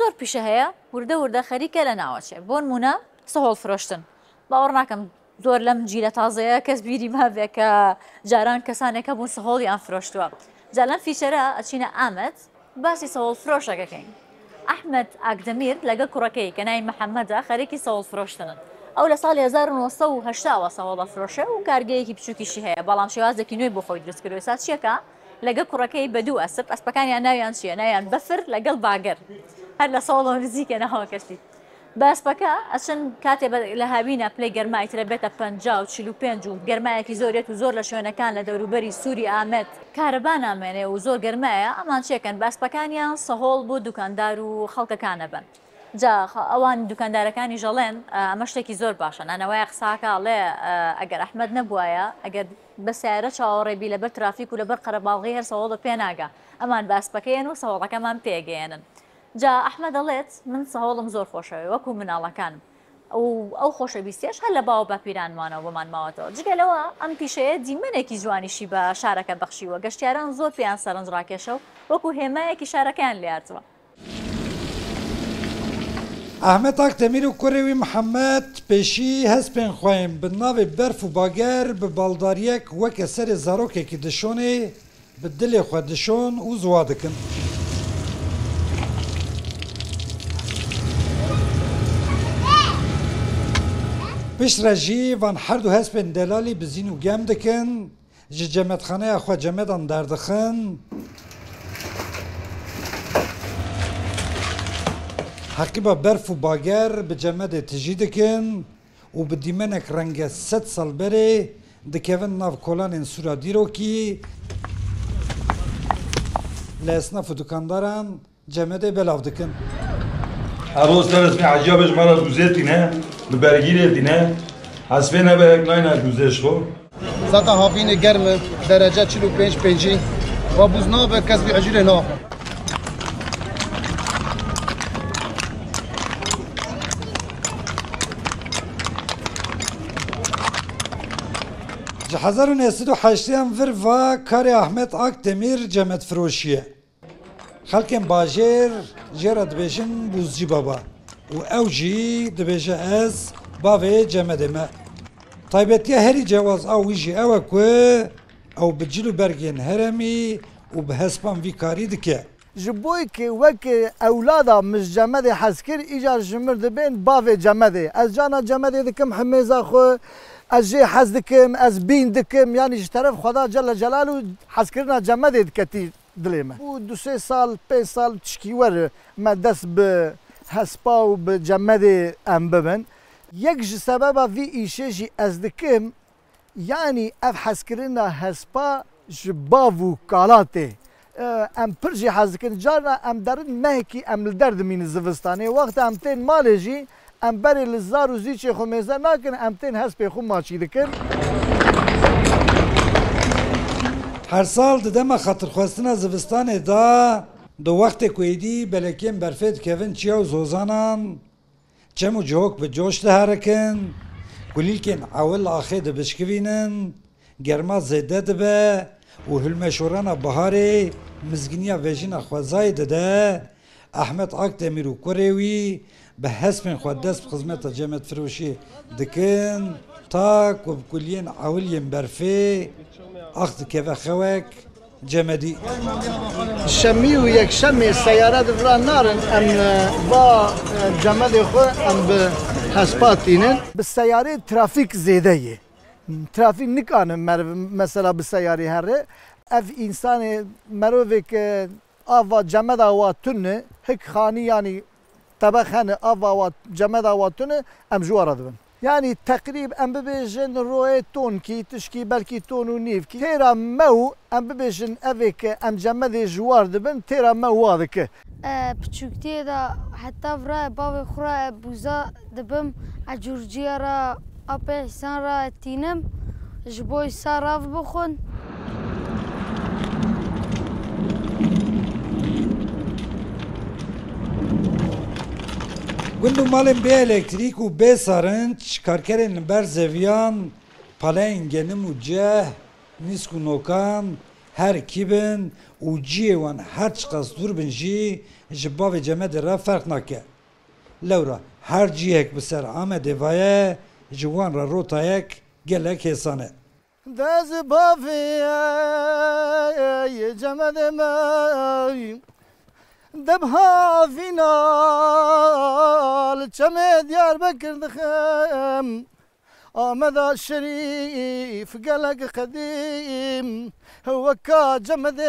زۆر پیشە هەیە وردە خەریکە لە ناوەچێ بۆ نمونە سەهۆڵ فرۆشتن باوەڕ ناکەم زۆر لەم جیلە تازەیە کەس بیری مابێ کە جاران کەسانێکە بوون سەهۆڵیان فرۆشتووە جا لەم فیچەرە ئەچینە ئامەد باسی سەهۆڵ فرۆشەکەکەین ئەحمەد ئاگدەمیر لەگەڵ کوڕەکەی کە ناوی محەممەدە خەریکی سەهۆڵ فرۆشتنن ئەو لە ساڵی 1970ەوە سەهۆڵە فرۆشە و کارگەیەکی بچووکیشی هەیە بەڵام شێوازێکی نوێی بۆ خۆی دروست کردو ئێستا چیەکە لەگەڵ کوڕەکەی بە دوو ئەسپ ئەسپەکانیان ناویان چیە ناویان بەفر لەگەڵ باگەر هەر لە ساڵ نزیکە نەهەوە کەشتی بەسپەکە ئەچن کاتێ لە هاوینە پلەی گەرمای ترە بێتە 50 و 45 و گەرمایەکی زۆرێت و زۆر لە شوێنەکان لە دەوروبەری سووری ئامەد کارەبا نامێنێ و زۆر گەرمایە ئەمان چێکن بەسپەکانیان سەهۆڵ بۆ دوکاندار و خەڵکەکانە بن جا ئەوان دوکاندارەکانی ژەڵێن ئەمە شتێکی زۆر باشە نانەوەی قساکەڵێ ئەگەر ئەحمەد نەبووایە ئەگەر بە سیارە چاوەڕێبی لەبەر ترافیک و لەبەر قەرەباڵغی هەر سەهۆڵە پێ ناگا ئەمان باسپەکەیان و سەهۆڵەکەمان پێگەێنن جا ئەحمەد دەڵێت من سەهۆڵم زۆر خۆشەوێ وەکو مناڵەکانم ئەو خۆشەویستیش هەر لە باو بەپیرانمانەوە بۆمان ماوەتەوە جگەلەوە ئەم پیشەیە دیمەنێکی جوانیشی بە شارەکە بەخشیوە گەشتیاران زۆر پێیان سەرنج ڕاکێشە و وەکو هێمایەکی شارەکەیان لێارتووە ئەحمەد ئاگدەمیر و کوڕێوی محەممەد پێشی هەست پێن خوێن بناوێ بەرف و باگەر بە باڵداریەک وەکە سەرێ زارۆکێکی دشۆنێ بە دلێ خوا دشۆن و زوا دکن پشت ڕێژی وان هەردوو هەست پێن دەلالی بزین و گەم دکن ji cemedxaneya xwe cemedan derdixin heqîba berf û bager bi cemedê tijî dikin û bi dîmenek renge 100 sal berê dikevin nav kolanên sûra dîrokî li esnaf û dukandaran cemedê belav dikin. Hevos teresmî heciya bejmara dûzêtîne li bergîrêtîne hespê nebe hek nayne dûzêş xwe Zata havînê germ e derece 45 pêncî ve bûz nabe kes bî ecîrê naxwe. Ji 1980 vir va karê Ahmed Akdemir cemedfiroşî ye. Xelkên bajêr jê re dibêjin bûzcî baba û ew jî dibêje ez bavê cemedê me. Taybetiya herî cewaz a wî jî ew e ku ew bi cil û bergên heremî û bi hespan vî karî dike. Ji bo ki wekî ewlada mij cemedê hez kir îcar ji mir dibên bavê cemedê. Ez cana cemedê dikim himêza xwe ez jê hez dikim ez bîn dikim yanî ji teref Xweda Celle Celaluhu hezkirina cemedê diketî dilê me. Û 2-3 sal 5 sal tişkî were me dest bi hespa û bi cemedê em bibin. Yek ji sebeba vî îşê jî ez dikim yanî ev hezkirina hespa ji bav û kalatê em pir jî hez dikin carna em derin mehekî em li derdimînin zivistanê wexta em tên malê jî em berê li zar û zîçê xwe mêze nakin em tên hespê xwe maçî dikin. Her sal di dema xatirxwestina zivistanê da di wextê ku êdî belekên berfê dikevin çiya û zozanan çem û cihok bi coş diherekin kulîlkên ewil axê dibişkivînin germa zêde dibe û hilmeşorana biharê mizgîniya vejîna xwezayê dide Ahmed Akdemir û kurê wî bi hespên xwe dest bi xizmeta cemedfiroşî dikin ta ku bi kuliyên ewiliyên berfê ax dikeve xewek cemedî. Şemî û yekşemê seyare divran narin em va cemedê xwe em bi hespa tînin. Bi seyarê trafîk zêde ye. Trafîk nikanin mesela bi seyarê here ev însanê merovek ava cemeda wa tune hek xanî yanî tebex hene ava wa cemeda wa tune em ji wara dibin. Yani teqrîb em bibêjin royê tonkî tişkî belkî ton û nîvkî têra mew em bibêjin evê em cemedê ji war dibin têra me wa dike. Piçûktiye de heta vira bavê xwe re bûza dibim ecûrciya re apê îsan re tînim ji bo îsa rav bixwin. Gund û malên bê elektrîk û bê sarinç karkerên li ber zeviyan, palayên genim û ceh, nîsk û nokan, هر کیبن و جیوان هر چقدر دور بن جی جباب جمد را فرق نکه لورا هر جیهک بسر آمده وایه جوان را روتایک گلک حسانه دز بافی جمد مای دبها فینال چمه دیار بکر دخم آمد الشريف قلق قديم وكا جمد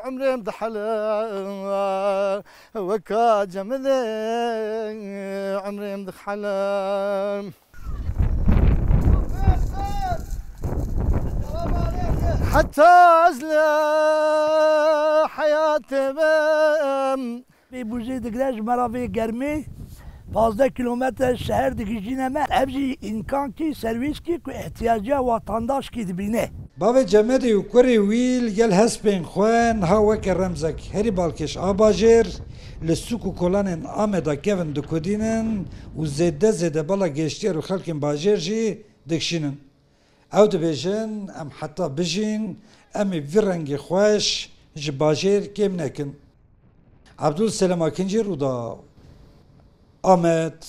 عمري مدحلا وكا جمد عمري مدحلا حتى أزل حياتي بم بوزه دگرش مرا به گرمی 15 کیلومتر شهر دیگه ما هرچی امکان کی سرویس کی که احتیاجی وطنداش کی دبینه باب جمدی و کری ویل گل هسپین خوان ها وک رمزک هری بالکش آباجر لسوک و کلان آمدا کون دکودینن و زده بالا گشتی رو خلکن باجر جی دکشینن او دبیجن ام حتی بجین ام ویرنگ خوش جباجر کم نکن عبدالسلام اکنجی رو دا آمد